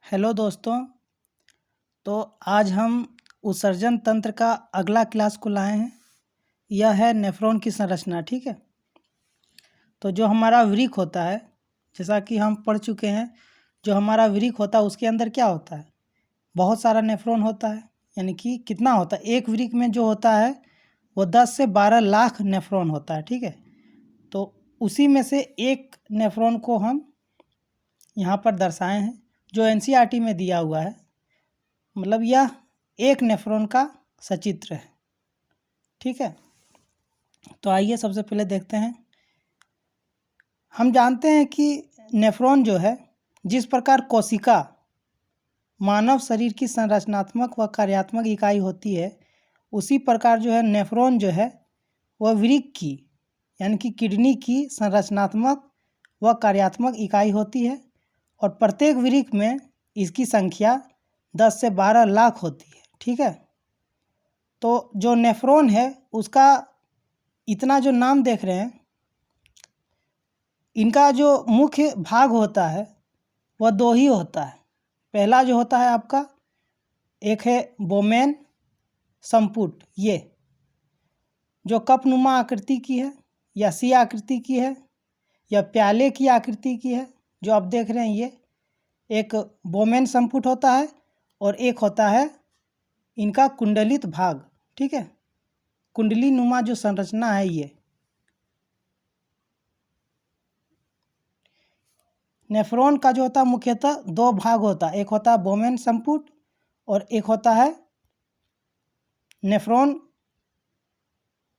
Hello दोस्तों। तो आज हम उत्सर्जन तंत्र का अगला क्लास को लाए हैं। यह है नेफ्रॉन की संरचना। ठीक है, तो जो हमारा वृक्क होता है, जैसा कि हम पढ़ चुके हैं, जो हमारा वृक्क होता है उसके अंदर क्या होता है, बहुत सारा नेफ्रॉन होता है। यानी कि कितना होता है, एक वृक्क में जो होता है वो 10 से 12 लाख नेफ्रॉन होता है। ठीक है, तो उसी में से एक नेफ्रॉन को हम यहाँ पर दर्शाए हैं, जो एनसीईआरटी में दिया हुआ है। मतलब यह एक नेफ्रॉन का सचित्र है। ठीक है, तो आइए सबसे पहले देखते हैं। हम जानते हैं कि नेफ्रॉन जो है, जिस प्रकार कोशिका मानव शरीर की संरचनात्मक व कार्यात्मक इकाई होती है, उसी प्रकार जो है नेफ्रॉन जो है वह वृक्क की यानी कि किडनी की संरचनात्मक व कार्यात्मक इकाई होती है। और प्रत्येक वृक्क में इसकी संख्या 10 से 12 लाख होती है। ठीक है, तो जो नेफ्रॉन है उसका इतना जो नाम देख रहे हैं, इनका जो मुख्य भाग होता है वह दो ही होता है। पहला जो होता है आपका, एक है बोमेन संपुट, ये जो कपनुमा आकृति की है या सी आकृति की है या प्याले की आकृति की है, जो आप देख रहे हैं, ये एक बोमेन संपुट होता है। और एक होता है इनका कुंडलित भाग। ठीक है, कुंडली नुमा जो संरचना है, ये नेफ्रॉन का जो होता है मुख्यतः दो भाग होता है। एक होता है बोमेन संपुट और एक होता है नेफ्रॉन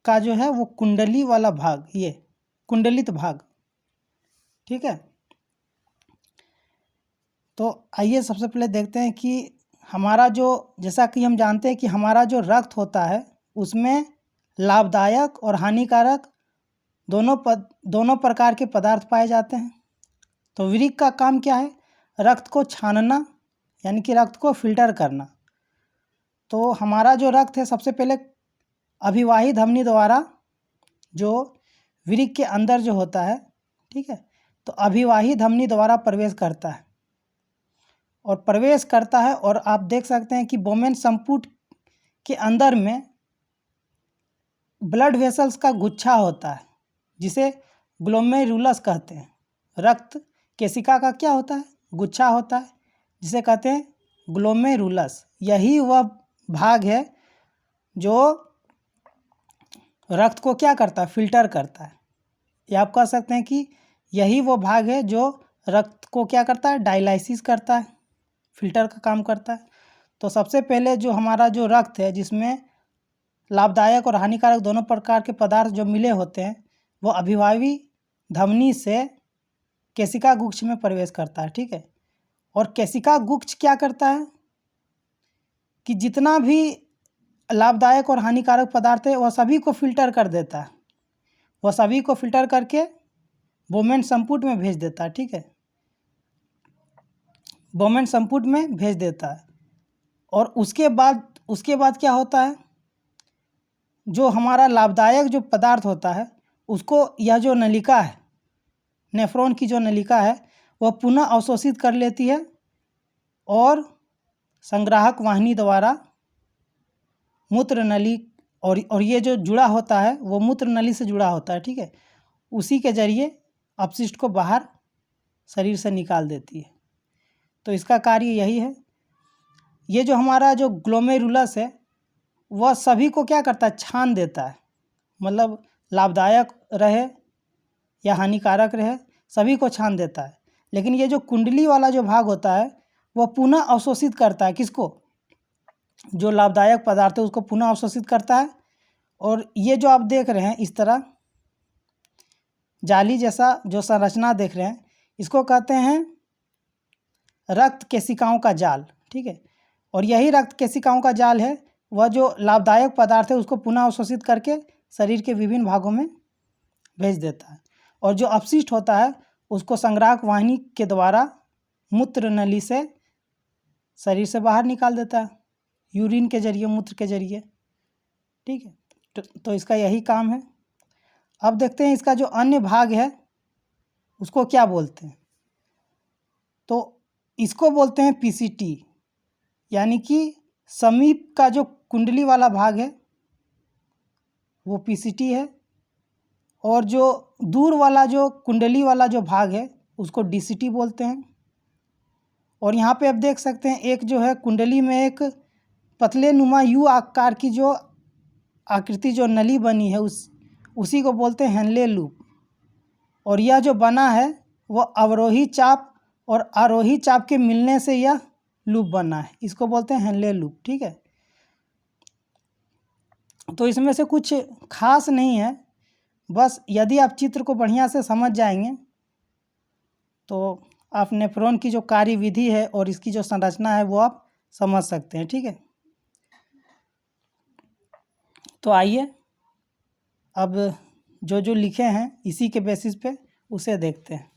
का जो है वो कुंडली वाला भाग, ये कुंडलित भाग। ठीक है, तो आइए सबसे पहले देखते हैं कि हमारा जो, जैसा कि हम जानते हैं कि हमारा जो रक्त होता है उसमें लाभदायक और हानिकारक दोनों प्रकार के पदार्थ पाए जाते हैं। तो वृक्क का काम क्या है, रक्त को छानना यानी कि रक्त को फिल्टर करना। तो हमारा जो रक्त है सबसे पहले अभिवाही धमनी द्वारा जो वृक्क के अंदर जो होता है, ठीक है, तो अभिवाही धमनी द्वारा प्रवेश करता है और आप देख सकते हैं कि बोमेन संपुट के अंदर में ब्लड वेसल्स का गुच्छा होता है, जिसे ग्लोमेरुलस कहते हैं। रक्त केशिका का क्या होता है, गुच्छा होता है, जिसे कहते हैं ग्लोमेरुलस। यही वह भाग है जो रक्त को क्या करता है, फिल्टर करता है। या आप कह सकते हैं कि यही वो भाग है जो रक्त को क्या करता है, डायलाइसिस करता है, फिल्टर का काम करता है। तो सबसे पहले जो हमारा जो रक्त है, जिसमें लाभदायक और हानिकारक दोनों प्रकार के पदार्थ जो मिले होते हैं, वो अभिवाही धमनी से केशिका गुच्छ में प्रवेश करता है। ठीक है, और केशिका गुच्छ क्या करता है कि जितना भी लाभदायक और हानिकारक पदार्थ है वह सभी को फिल्टर कर देता है, वह सभी को फिल्टर करके बोमेन संपुट में भेज देता है। ठीक है, बोमेन संपुट में भेज देता है। और उसके बाद क्या होता है, जो हमारा लाभदायक जो पदार्थ होता है उसको यह जो नलिका है, नेफ्रॉन की जो नलिका है, वह पुनः अवशोषित कर लेती है और संग्राहक वाहिनी द्वारा मूत्र नली और ये जो जुड़ा होता है वो मूत्र नली से जुड़ा होता है। ठीक है, उसी के जरिए अपशिष्ट को बाहर शरीर से निकाल देती है। तो इसका कार्य यही है। ये जो हमारा जो ग्लोमेरुलस है वह सभी को क्या करता है, छान देता है। मतलब लाभदायक रहे या हानिकारक रहे, सभी को छान देता है। लेकिन ये जो कुंडली वाला जो भाग होता है वह पुनः अवशोषित करता है, किसको, जो लाभदायक पदार्थ है उसको पुनः अवशोषित करता है। और ये जो आप देख रहे हैं इस तरह जाली जैसा जो संरचना देख रहे हैं, इसको कहते हैं रक्त केशिकाओं का जाल। ठीक है, और यही रक्त केशिकाओं का जाल है वह जो लाभदायक पदार्थ है उसको पुनः अवशोषित करके शरीर के विभिन्न भागों में भेज देता है। और जो अपशिष्ट होता है उसको संग्राहक वाहिनी के द्वारा मूत्र नली से शरीर से बाहर निकाल देता है, यूरिन के जरिए, मूत्र के जरिए। ठीक है, तो इसका यही काम है। अब देखते हैं इसका जो अन्य भाग है उसको क्या बोलते हैं। तो इसको बोलते हैं पीसीटी, यानी कि समीप का जो कुंडली वाला भाग है वो पीसीटी है, और जो दूर वाला जो कुंडली वाला जो भाग है उसको डीसीटी बोलते हैं। और यहाँ पे आप देख सकते हैं एक जो है कुंडली में एक पतले नुमा यू आकार की जो आकृति जो नली बनी है उसी को बोलते हैं हेनले लूप। और यह जो बना है वो अवरोही चाप और आरोही चाप के मिलने से यह लूप बना है, इसको बोलते हैं हेनले लूप। ठीक है, तो इसमें से कुछ खास नहीं है, बस यदि आप चित्र को बढ़िया से समझ जाएंगे तो आप नेफ्रॉन की जो कार्यविधि है और इसकी जो संरचना है वो आप समझ सकते हैं। ठीक है, तो आइए अब जो जो लिखे हैं इसी के बेसिस पे उसे देखते हैं।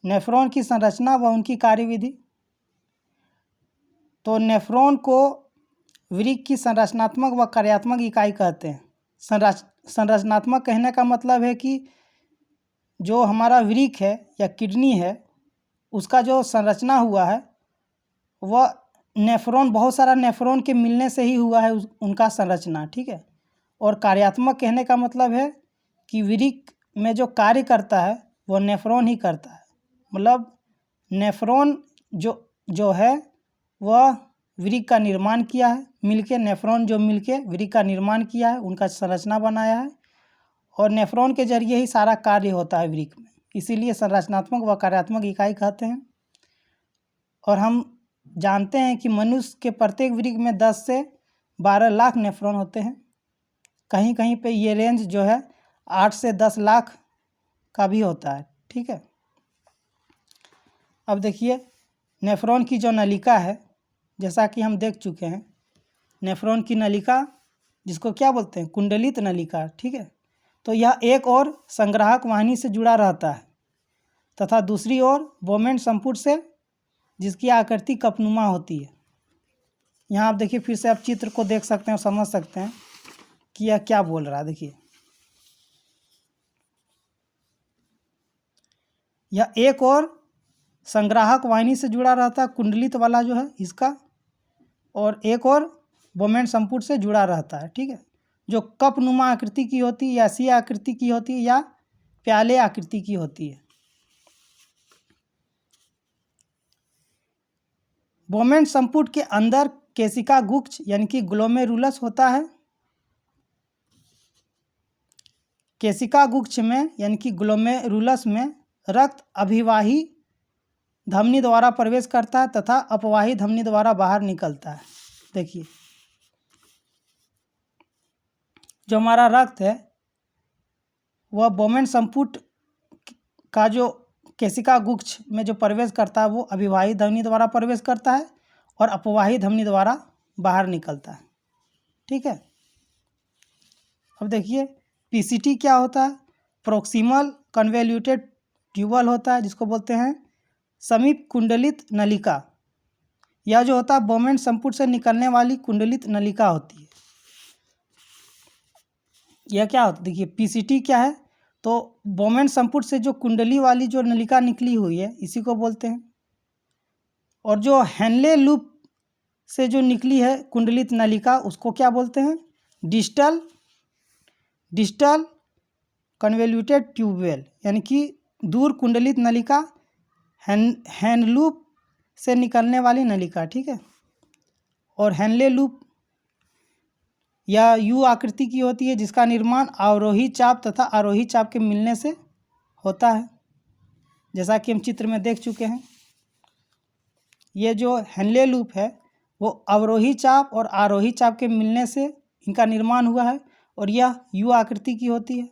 नेफ्रॉन की संरचना व उनकी कार्यविधि। तो नेफ्रॉन को वृक्क की संरचनात्मक व कार्यात्मक इकाई कहते हैं। संरचनात्मक कहने का मतलब है कि जो हमारा वृक्क है या किडनी है उसका जो संरचना हुआ है वह नेफ्रॉन, बहुत सारा नेफ्रॉन के मिलने से ही हुआ है उनका संरचना। ठीक है, और कार्यात्मक कहने का मतलब है कि वृक्क में जो कार्य करता है वो नेफ्रॉन ही करता है, मतलब नेफ्रॉन जो है वह वृक्क का निर्माण किया है, मिलके नेफ्रॉन जो मिलके वृक्क का निर्माण किया है, उनका संरचना बनाया है, और नेफ्रॉन के जरिए ही सारा कार्य होता है वृक्क में, इसीलिए संरचनात्मक व कार्यात्मक इकाई कहते हैं। और हम जानते हैं कि मनुष्य के प्रत्येक वृक्क में 10 से 12 लाख नेफ्रॉन होते हैं। कहीं कहीं पे ये रेंज जो है 8 से 10 लाख का भी होता है। ठीक है, अब देखिए नेफ्रॉन की जो नलिका है, जैसा कि हम देख चुके हैं, नेफ्रॉन की नलिका जिसको क्या बोलते हैं, कुंडलित नलिका। ठीक है, तो यह एक और संग्राहक वाहिनी से जुड़ा रहता है तथा दूसरी ओर बोमेन संपुट से, जिसकी आकृति कपनुमा होती है। यहाँ आप देखिए, फिर से आप चित्र को देख सकते हैं और समझ सकते हैं कि यह क्या बोल रहा है। देखिए यह एक और संग्राहक वाहिनी से जुड़ा रहता है, कुंडलित वाला जो है इसका, और एक और बोमेन संपुट से जुड़ा रहता है। ठीक है, जो कपनुमा आकृति की होती है, या सी आकृति की होती है, या प्याले आकृति की होती है। बोमेन संपुट के अंदर केशिका गुच्छ यानी कि ग्लोमेरुलस होता है। केशिका गुच्छ में यानी कि ग्लोमेरुलस में रक्त अभिवाही धमनी द्वारा प्रवेश करता है तथा अपवाही धमनी द्वारा बाहर निकलता है। देखिए जो हमारा रक्त है वह बोमेन संपुट का जो केशिका गुच्छ में जो प्रवेश करता है वो अभिवाही धमनी द्वारा प्रवेश करता है और अपवाही धमनी द्वारा बाहर निकलता है। ठीक है, अब देखिए पीसीटी क्या होता है, प्रोक्सिमल कन्वोल्यूटेड ट्यूबल होता है, जिसको बोलते हैं समीप कुंडलित नलिका। यह जो होता है बोमेन संपुट से निकलने वाली कुंडलित नलिका होती है। यह क्या होता है, देखिए पीसीटी क्या है, तो बोमेन संपुट से जो कुंडली वाली जो नलिका निकली हुई है इसी को बोलते हैं। और जो हेनले लूप से जो निकली है कुंडलित नलिका उसको क्या बोलते हैं, डिस्टल कन्वोल्यूटेड ट्यूबवेल, यानी कि दूर कुंडलित नलिका, हैन लूप से निकलने वाली नलिका। ठीक है, और हेनले लूप या यू आकृति की होती है, जिसका निर्माण अवरोही चाप तथा आरोही चाप के मिलने से होता है, जैसा कि हम चित्र में देख चुके हैं। ये जो हेनले लूप है वो अवरोही चाप और आरोही चाप के मिलने से इनका निर्माण हुआ है, और यह यू आकृति की होती है।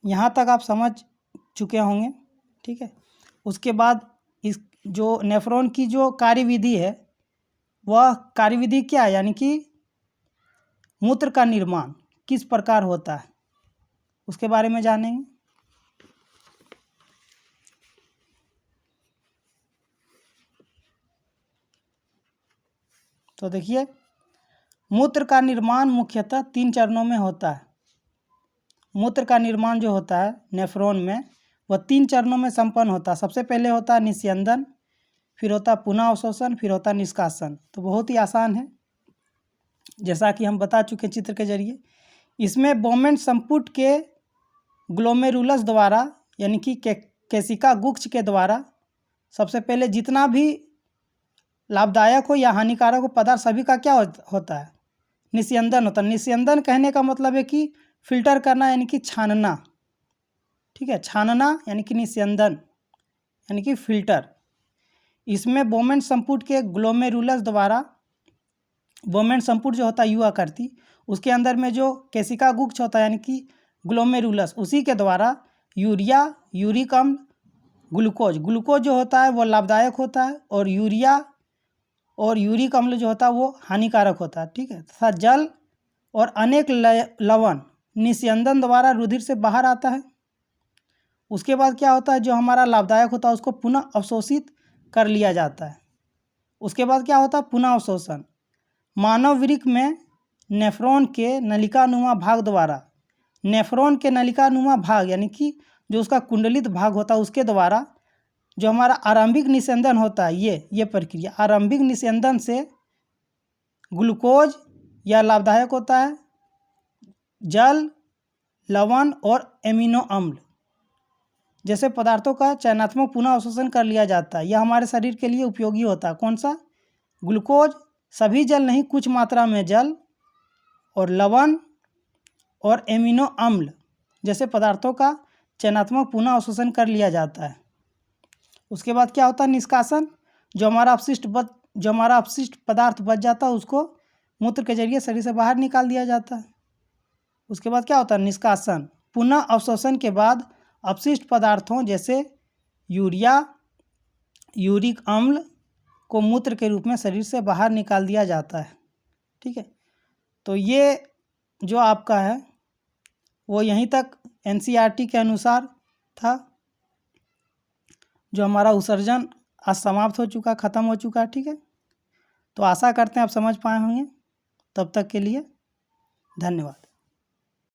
यहाँ तक आप समझ चुके होंगे। ठीक है, उसके बाद इस जो नेफ्रॉन की जो कार्यविधि है वह कार्यविधि क्या है, यानी कि मूत्र का निर्माण किस प्रकार होता है उसके बारे में जानेंगे। तो देखिए, मूत्र का निर्माण मुख्यतः 3 चरणों में होता है। मूत्र का निर्माण जो होता है नेफ्रॉन में, वह 3 चरणों में संपन्न होता है। सबसे पहले होता है निस्यंदन, फिर होता है पुनः अवशोषण, फिर होता है निष्कासन। तो बहुत ही आसान है, जैसा कि हम बता चुके चित्र के जरिए। इसमें बोमेन संपुट के ग्लोमेरुलस द्वारा यानी कि केशिका गुच्छ के द्वारा सबसे पहले जितना भी लाभदायक हो या हानिकारक हो पदार्थ सभी का क्या होता है, निस्यंदन होता है। निस्यंदन कहने का मतलब है कि फिल्टर करना यानी कि छानना, ठीक है। छानना यानी कि निस्यंदन यानी कि फिल्टर। इसमें बोमेन संपुट के ग्लोमेरुलस द्वारा, बोमेन संपुट जो होता है यू आकृति, उसके अंदर में जो केशिका गुच्छ होता है यानी कि ग्लोमेरुलस, उसी के द्वारा यूरिया, यूरिक अम्ल, ग्लूकोज जो होता है वो लाभदायक होता है, और यूरिया और यूरिक अम्ल जो होता है वो हानिकारक होता है, ठीक है। तथा जल और अनेक लवण निस्यंदन द्वारा रुधिर से बाहर आता है। उसके बाद क्या होता है, जो हमारा लाभदायक होता है उसको पुनः अवशोषित कर लिया जाता है। उसके बाद क्या होता है, पुनः अवशोषण। मानव वृक्क में नेफ्रॉन के नलिकानुमा भाग द्वारा, नेफ्रॉन के नलिकानुमा भाग यानी कि जो उसका कुंडलित भाग होता है उसके द्वारा जो हमारा आरंभिक निस्यंदन होता है, ये प्रक्रिया, आरंभिक निस्यंदन से ग्लूकोज या लाभदायक होता है, जल, लवण और एमिनो अम्ल जैसे पदार्थों का चयनात्मक पुनः अवशोषण कर लिया जाता है। यह हमारे शरीर के लिए उपयोगी होता है। कौन सा? ग्लूकोज, सभी जल नहीं, कुछ मात्रा में जल, और लवण और एमिनो अम्ल जैसे पदार्थों का चयनात्मक पुनः अवशोषण कर लिया जाता है। उसके बाद क्या होता है, निष्कासन। जो हमारा अपशिष्ट पदार्थ बच जाता है उसको मूत्र के जरिए शरीर से बाहर निकाल दिया जाता है। उसके बाद क्या होता है, निष्कासन। पुनः अवशोषण के बाद अपशिष्ट पदार्थों जैसे यूरिया, यूरिक अम्ल को मूत्र के रूप में शरीर से बाहर निकाल दिया जाता है, ठीक है। तो ये जो आपका है वो यहीं तक एनसीईआरटी के अनुसार था। जो हमारा उत्सर्जन आज समाप्त हो चुका, ख़त्म हो चुका, ठीक है। तो आशा करते हैं आप समझ पाए होंगे। तब तक के लिए धन्यवाद।